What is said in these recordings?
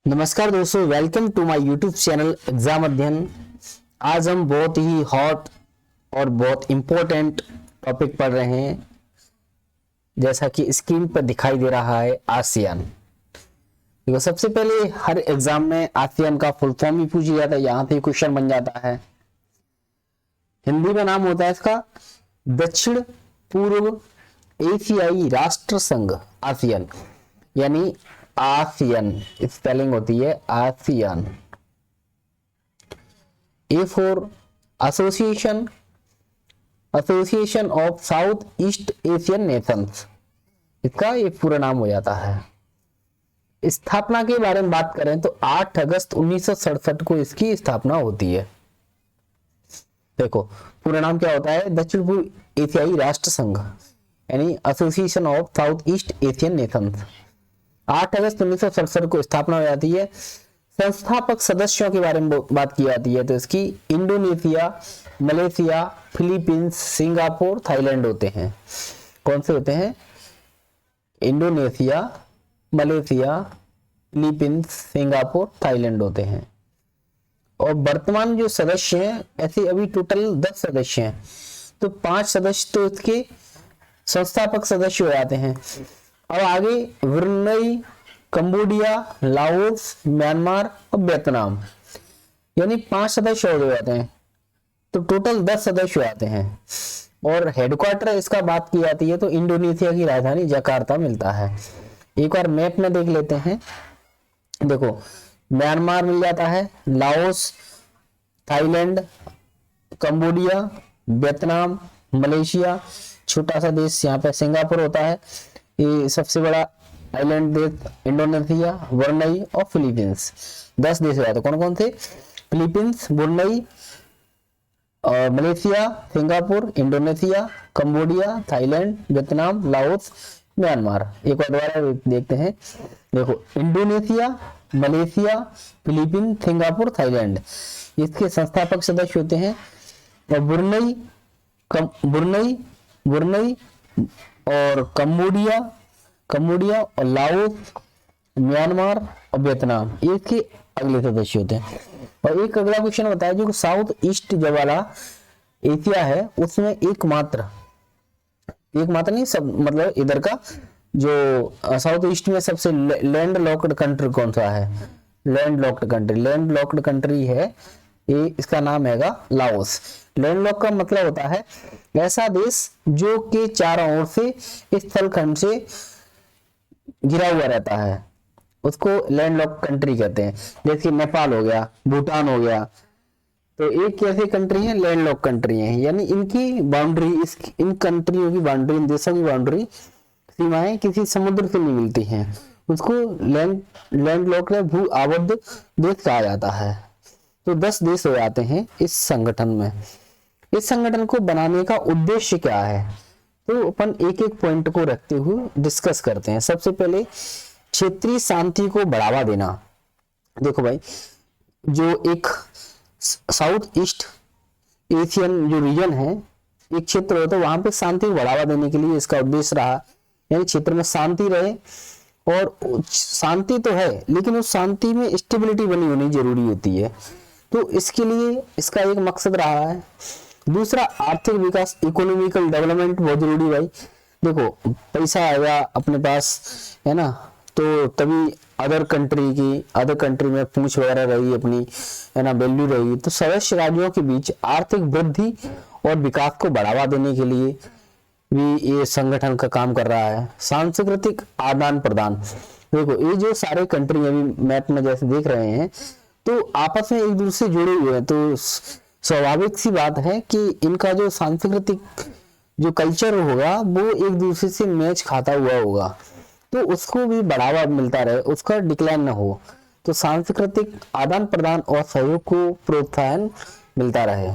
नमस्कार दोस्तों, welcome to my YouTube channel exam Adhyayan. आज हम बहुत ही हॉट और बहुत इम्पोर्टेंट टॉपिक पढ़ रहे हैं। जैसा कि स्क्रीन पर दिखाई दे रहा है, आसियान। देखो, सबसे पहले हर एग्जाम में आसियान का फुल फॉर्म ही पूछा जाता है, यहाँ पे क्वेश्चन बन जाता है। हिंदी में नाम होता है इसका दक्षिण पूर्व एशियाई राष्ट्र संघ, आसियान, यानी आसियान स्पेलिंग होती है ASEAN. A for association, association of south east Asian Nations, इसका ये पूरा नाम हो जाता है। स्थापना के बारे में बात करें तो 8 अगस्त 1967 को इसकी स्थापना होती है। देखो, पूरा नाम क्या होता है? दक्षिण पूर्व एशियाई राष्ट्र संघ, यानी association of south east Asian Nations. 8 अगस्त 1967 को स्थापना हो जाती है। संस्थापक सदस्यों के बारे में बात की जाती है तो इसकी Indonesia, Malaysia, Philippines, Singapore, Thailand होते हैं। कौन से होते हैं? Indonesia, Malaysia, Philippines, Singapore, Thailand होते हैं। और वर्तमान जो सदस्य हैं, ऐसे अभी टोटल 10 सदस्य हैं, तो 5 सदस्य तो इसके संस्थापक सदस्य हो जाते हैं। अब आगे ब्रुनई, कंबोडिया, लाओस, म्यांमार और वियतनाम, यानी 5 सदस्य हो जाते हैं, तो टोटल 10 सदस्य हो जाते हैं। और हेडक्वार्टर इसका बात की जाती है तो इंडोनेशिया की राजधानी जकार्ता मिलता है। एक बार मैप में देख लेते हैं। देखो, म्यांमार मिल जाता है, Laos, Thailand, Cambodia, Vietnam, Malaysia, छोटा सा देश यहाँ पे सिंगापुर होता है, ये सबसे बड़ा आइलैंड देश इंडोनेशिया, ब्रुनई और फिलीपींस। 10 देश हो जाते हैं। कौन कौन से? फिलीपींस, ब्रुनई, और Malaysia, Singapore, Indonesia, Cambodia, Thailand, Vietnam, Laos, Myanmar. एक बार दोबारा देखते हैं। देखो, Indonesia, Malaysia, Philippines, Singapore, Thailand, इसके संस्थापक सदस्य होते हैं। और ब्रुनई और कंबोडिया और लाओस, म्यांमार और वियतनाम, ये इसके अगले सदस्य होते हैं। और एक अगला क्वेश्चन बताया, जो साउथ ईस्ट जो वाला एशिया है उसमें एकमात्र नहीं, सब मतलब इधर का जो साउथ ईस्ट में सबसे लैंड लॉक्ड कंट्री कौन सा है? लैंड लॉक्ड कंट्री है ये, इसका नाम है लाओस। लैंड लॉक का मतलब होता है ऐसा देश जो के चारों ओर से स्थलखंड से घिरा हुआ रहता है, उसको लैंड लॉक कंट्री कहते हैं। जैसे नेपाल हो गया, भूटान हो गया, तो एक कैसे कंट्री है? लैंड लॉक कंट्री है, यानी इनकी बाउंड्री, इन कंट्रियों की बाउंड्री, इन देशों की बाउंड्री, सीमाएं किसी समुद्र से नहीं मिलती हैं, उसको लैंड लॉक या भू आबद्ध देश कहा जाता है। तो 10 देश हो जाते हैं इस संगठन में। इस संगठन को बनाने का उद्देश्य क्या है, तो अपन एक एक पॉइंट को रखते हुए डिस्कस करते हैं। सबसे पहले क्षेत्रीय शांति को बढ़ावा देना। देखो भाई, जो एक साउथ ईस्ट एशियन जो रीजन है, एक क्षेत्र होता है, वहां पे शांति को बढ़ावा देने के लिए इसका उद्देश्य रहा, यानी क्षेत्र में शांति रहे। और शांति तो है, लेकिन उस शांति में स्टेबिलिटी बनी होनी जरूरी होती है, तो इसके लिए इसका एक मकसद रहा है। दूसरा, आर्थिक विकास, इकोनॉमिकल डेवलपमेंट बहुत जरूरी भाई। देखो, पैसा आएगा अपने पास, है ना, तो तभी अदर कंट्री में पूंछ वगैरह रही अपनी, है ना, वैल्यू रही, तो सदस्य राज्यों के बीच आर्थिक वृद्धि और विकास को बढ़ावा देने के लिए भी ये संगठन का काम कर रहा है। सांस्कृतिक आदान प्रदान, देखो ये जो सारे कंट्री अभी मैप में जैसे देख रहे हैं, तो आपस में एक दूसरे से जुड़े हुए हैं, तो स्वाभाविक सी बात है कि इनका जो सांस्कृतिक जो कल्चर होगा वो एक दूसरे से मैच खाता हुआ होगा, तो उसको भी बढ़ावा मिलता रहे, उसका डिक्लाइन न हो, तो सांस्कृतिक आदान प्रदान और सहयोग को प्रोत्साहन मिलता रहे।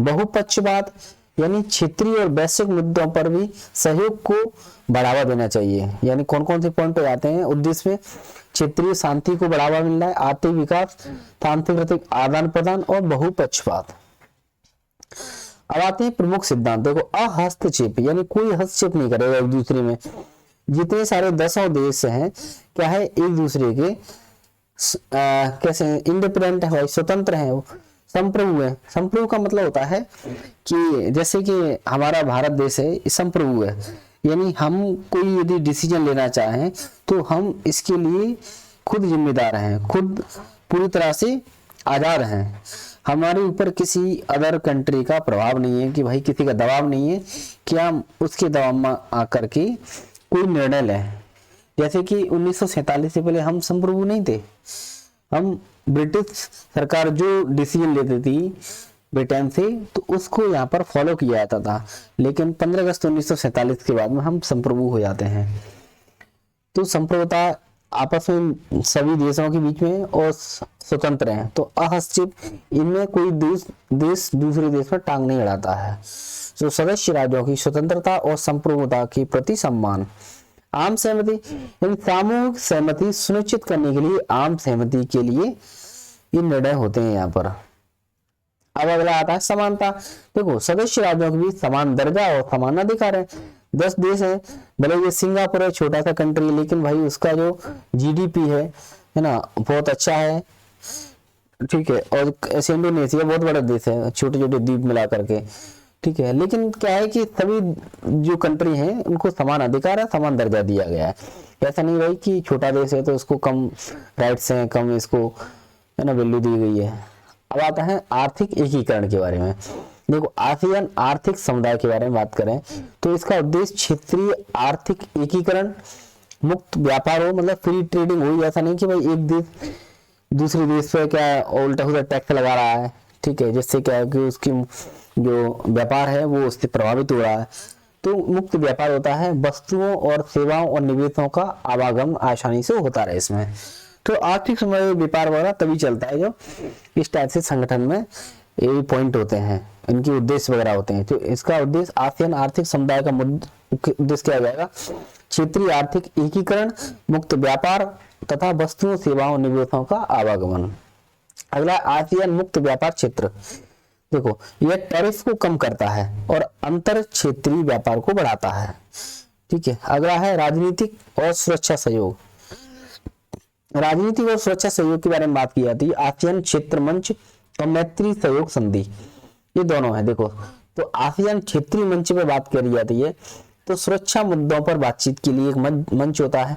बहुपक्षवाद, यानी क्षेत्रीय और वैश्विक मुद्दों पर भी सहयोग को बढ़ावा देना चाहिए। यानी कौन कौन से पॉइंट हो जाते हैं उद्देश्य में? क्षेत्रीय शांति को बढ़ावा मिलना है, आर्थिक विकास, सांस्कृतिक आदान प्रदान और बहुपक्षवाद। अब आते हैं प्रमुख सिद्धांत। देखो, अहस्तक्षेप, यानी कोई हस्तक्षेप नहीं करेगा एक दूसरे में। जितने सारे 10 देश हैं, क्या है, एक दूसरे के कैसे इंडिपेंडेंट है भाई, स्वतंत्र है वो, संप्रभु है। संप्रभु का मतलब होता है कि जैसे कि हमारा भारत देश है, संप्रभु है, यानी हम कोई यदि डिसीजन लेना चाहें तो हम इसके लिए खुद जिम्मेदार हैं, खुद पूरी तरह से आजाद हैं। हमारे ऊपर किसी अदर कंट्री का प्रभाव नहीं है, कि भाई किसी का दबाव नहीं है कि हम उसके दबाव में आकर के कोई निर्णय लें। जैसे कि 1947 से पहले हम संप्रभु नहीं थे, हम ब्रिटिश सरकार जो डिसीजन लेती थी ब्रिटेन से, तो उसको यहाँ पर फॉलो किया जाता था। लेकिन 15 अगस्त 1947 के बाद में हम संप्रभु हो जाते हैं। तो संप्रभुता आपस में सभी देशों के बीच में और स्वतंत्र हैं, तो अहस्तित्व, इनमें कोई देश दूसरे देश में टांग नहीं अड़ाता है। जो सदस्य राज्यों की स्वतंत्रता और संप्रभुता के प्रति सम्मान। आम सहमति, यानी सामूहिक सहमति सुनिश्चित करने के लिए आम सहमति के लिए ये निर्णय होते हैं यहाँ पर। अब अगला आता है समानता। देखो, सदस्य राज्यों के बीच समान दर्जा और समान अधिकार है। 10 देश है, भले ये सिंगापुर है, छोटा सा कंट्री, लेकिन भाई उसका जो जीडीपी है ना, बहुत अच्छा है, ठीक है। और ऐसे इंडोनेशिया बहुत बड़ा देश है, छोटे छोटे द्वीप मिला करके, ठीक है। लेकिन क्या है कि सभी जो कंट्री हैं उनको समान अधिकार है, समान दर्जा दिया गया है। ऐसा नहीं भाई कि छोटा देश है तो उसको कम राइट्स हैं, कम इसको है ना वैल्यू दी गई है। अब आता है आर्थिक एकीकरण के बारे में। देखो, आसियान आर्थिक समुदाय के बारे में बात करें तो इसका उद्देश्य क्षेत्रीय आर्थिक एकीकरण, मुक्त व्यापार हो, मतलब फ्री ट्रेडिंग हो। ऐसा नहीं कि भाई एक देश दूसरे देश पे क्या उल्टा उल्टा टैक्स लगा रहा है, ठीक है, जिससे क्या है कि उसकी जो व्यापार है वो उससे प्रभावित हो रहा है। तो मुक्त व्यापार होता है, वस्तुओं और सेवाओं और निवेशों का आवागमन आसानी से होता रहे इसमें। तो आर्थिक समुदाय व्यापार वगैरह तभी चलता है जब इस टाइप से संगठन में ये पॉइंट होते हैं, इनके उद्देश्य वगैरह होते हैं। तो इसका उद्देश्य आसियान आर्थिक समुदाय का उद्देश्य क्या जाएगा, क्षेत्रीय आर्थिक एकीकरण, मुक्त व्यापार तथा वस्तुओं सेवाओं निवेशों का आवागमन। अगला आसियान मुक्त व्यापार क्षेत्र। देखो, यह टैरिफ को कम करता है और अंतर क्षेत्रीय व्यापार को बढ़ाता है, ठीक है। अगला है राजनीतिक और सुरक्षा सहयोग। राजनीतिक और सुरक्षा सहयोग के बारे में बात की जाती है। आसियान क्षेत्र मंच और मैत्री सहयोग संधि, ये दोनों है। देखो, तो आसियान क्षेत्रीय मंच पे बात करी जाती है तो सुरक्षा मुद्दों पर बातचीत के लिए एक मंच होता है।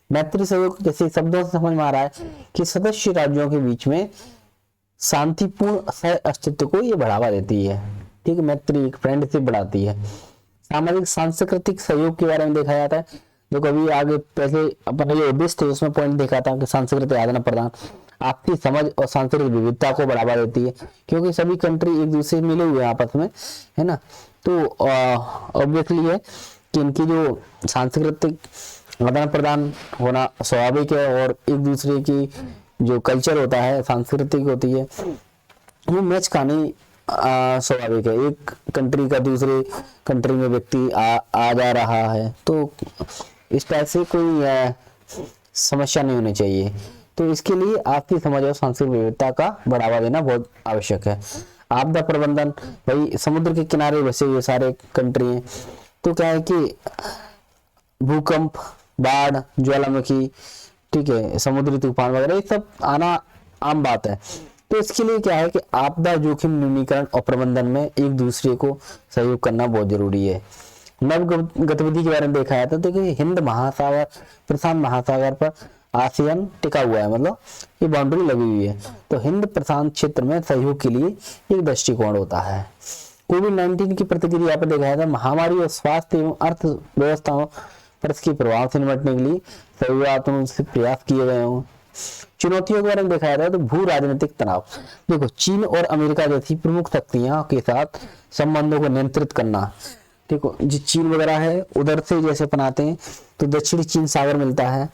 मैत्री सहयोग जैसे शब्दों से समझ में आ रहा है कि सदस्य राज्यों के बीच में शांतिपूर्ण सह अस्तित्व को ये बढ़ावा देती है, ठीक है। मैत्री फ्रेंडशिप बढ़ाती है। सामाजिक सांस्कृतिक सहयोग के बारे में देखा जाता है। जो कभी आगे पहले अपना जो उद्देश्य थे उसमें पॉइंट देखा था कि सांस्कृतिक आदान प्रदान आपसी समझ और सांस्कृतिक विविधता को बढ़ावा देती है, क्योंकि सभी कंट्री एक दूसरे से मिले हुए हैं आपस में, है ना। तो ऑब्वियसली है कि इनकी जो सांस्कृतिक आदान प्रदान होना स्वाभाविक है, और एक दूसरे की जो कल्चर होता है, सांस्कृतिक होती है, वो मैच खानी स्वाभाविक है। एक कंट्री का दूसरे कंट्री में व्यक्ति आ जा रहा है तो इस टाइप से कोई समस्या नहीं होनी चाहिए। तो इसके लिए आपकी समझ और सांस्कृतिक विविधता का बढ़ावा देना बहुत आवश्यक है। आपदा प्रबंधन, भाई समुद्र के किनारे बसे हुए सारे कंट्री हैं, तो क्या है कि भूकंप, बाढ़, ज्वालामुखी, ठीक है, समुद्री तूफान वगैरह ये सब आना आम बात है। तो इसके लिए क्या है कि आपदा जोखिम न्यूनीकरण और प्रबंधन में एक दूसरे को सहयोग करना बहुत जरूरी है। नव गतिविधि के बारे में देखा जाता है तो देखिए, हिंद महासागर, प्रशांत महासागर पर आसियान टिका हुआ है, मतलब ये बाउंड्री लगी हुई है। तो हिंद प्रशांत क्षेत्र में सहयोग के लिए एक दृष्टिकोण होता है। कोविड-19 की प्रतिक्रिया पर देखा जाता है, महामारी और स्वास्थ्य एवं अर्थव्यवस्थाओं पर इसके प्रभाव से निपटने के लिए सहयोगात्मक प्रयास किए गए हों। चुनौतियों के बारे में देखा जाता है तो भू राजनीतिक तनाव। देखो, चीन और अमेरिका जैसी प्रमुख शक्तियां के साथ संबंधों को नियंत्रित करना। देखो, जो चीन वगैरह है उधर से जैसे अपनाते हैं तो दक्षिणी चीन सागर मिलता है,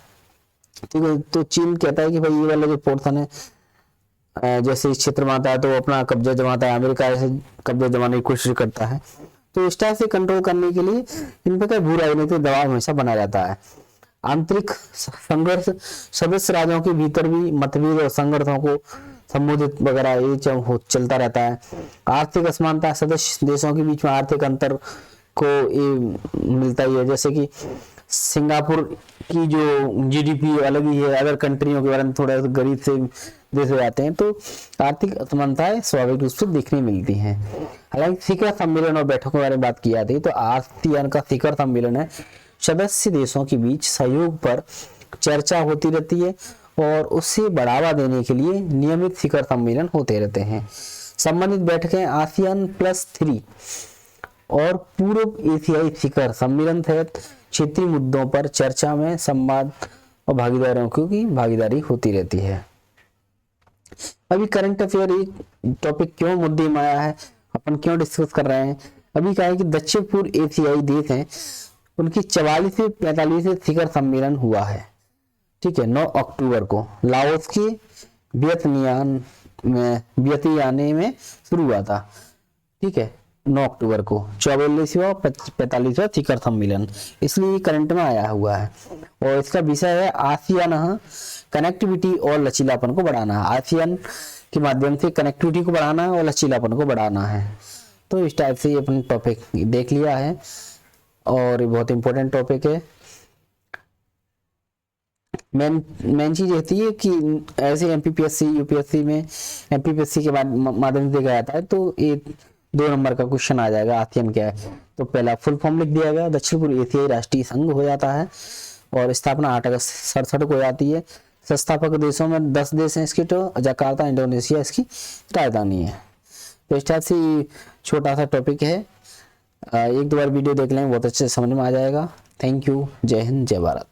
ठीक है। तो चीन कहता है कि भाई ये वाला जो पोर्शन है जैसे इस क्षेत्र में आता है तो अपना कब्जा जमाता है, अमेरिका ऐसे कब्जा जमाने की कोशिश करता है। तो इस टाइप से कंट्रोल करने के लिए इन पर भू राजनीतिक दबाव हमेशा बना रहता है। आंतरिक संघर्ष, सदस्य राज्यों के भीतर भी मतभेद और संघर्षों को संबोधित वगैरह ये चलता रहता है। आर्थिक असमानता, सदस्य देशों के बीच में आर्थिक अंतर को ये मिलता ही है, जैसे कि सिंगापुर की जो जीडीपी अलग ही है, अदर कंट्रियों के बारे में थोड़ा गरीब से देश हो जाते हैं, तो आर्थिक असमानताएं स्वाभाविक रूप से देखने मिलती हैं। हालांकि शिखर सम्मेलन और बैठकों के बारे में बात की जाती है तो आसियान का शिखर सम्मेलन है, सदस्य देशों के बीच सहयोग पर चर्चा होती रहती है और उसे बढ़ावा देने के लिए नियमित शिखर सम्मेलन होते रहते हैं। संबंधित बैठकें ASEAN+3 और पूर्व एशियाई शिखर सम्मेलन तहत क्षेत्रीय मुद्दों पर चर्चा में संवाद और भागीदारों की भागीदारी होती रहती है। अभी करंट अफेयर एक टॉपिक क्यों मुद्दे में आया है, अपन क्यों डिस्कस कर रहे हैं, अभी क्या है कि दक्षिण पूर्व एशियाई देश हैं, उनकी 44 से 45 शिखर सम्मेलन हुआ है, ठीक है, 9 अक्टूबर को लाओस के वियतनाम में शुरू हुआ था, ठीक है, 9 अक्टूबर को 44वां 45वां शिखर सम्मेलन, इसलिए करंट में आया हुआ है। और इसका विषय है आसियान कनेक्टिविटी और लचीलापन को बढ़ाना। आसियान के माध्यम से कनेक्टिविटी को बढ़ाना और लचीलापन को बढ़ाना है। तो इस टाइप से ये अपने टॉपिक देख लिया है और ये बहुत इंपॉर्टेंट टॉपिक है। मेन चीज रहती है कि ऐसे एमपीपीएससी यूपीएससी में एमपीपीएससी के माध्यम से देखा जाता है तो ये 2 नंबर का क्वेश्चन आ जाएगा आसियान क्या है, तो पहला फुल फॉर्म लिख दिया गया, दक्षिण पूर्व एशियाई राष्ट्रीय संघ हो जाता है और स्थापना 8 अगस्त 1967 को हो जाती है। संस्थापक देशों में 10 देश हैं इसके, तो जकार्ता इंडोनेशिया इसकी राजधानी है। तो इस टाइप से छोटा सा टॉपिक है, 1-2 बार वीडियो देख लें, बहुत अच्छे से समझ में आ जाएगा। थैंक यू, जय हिंद, जय भारत।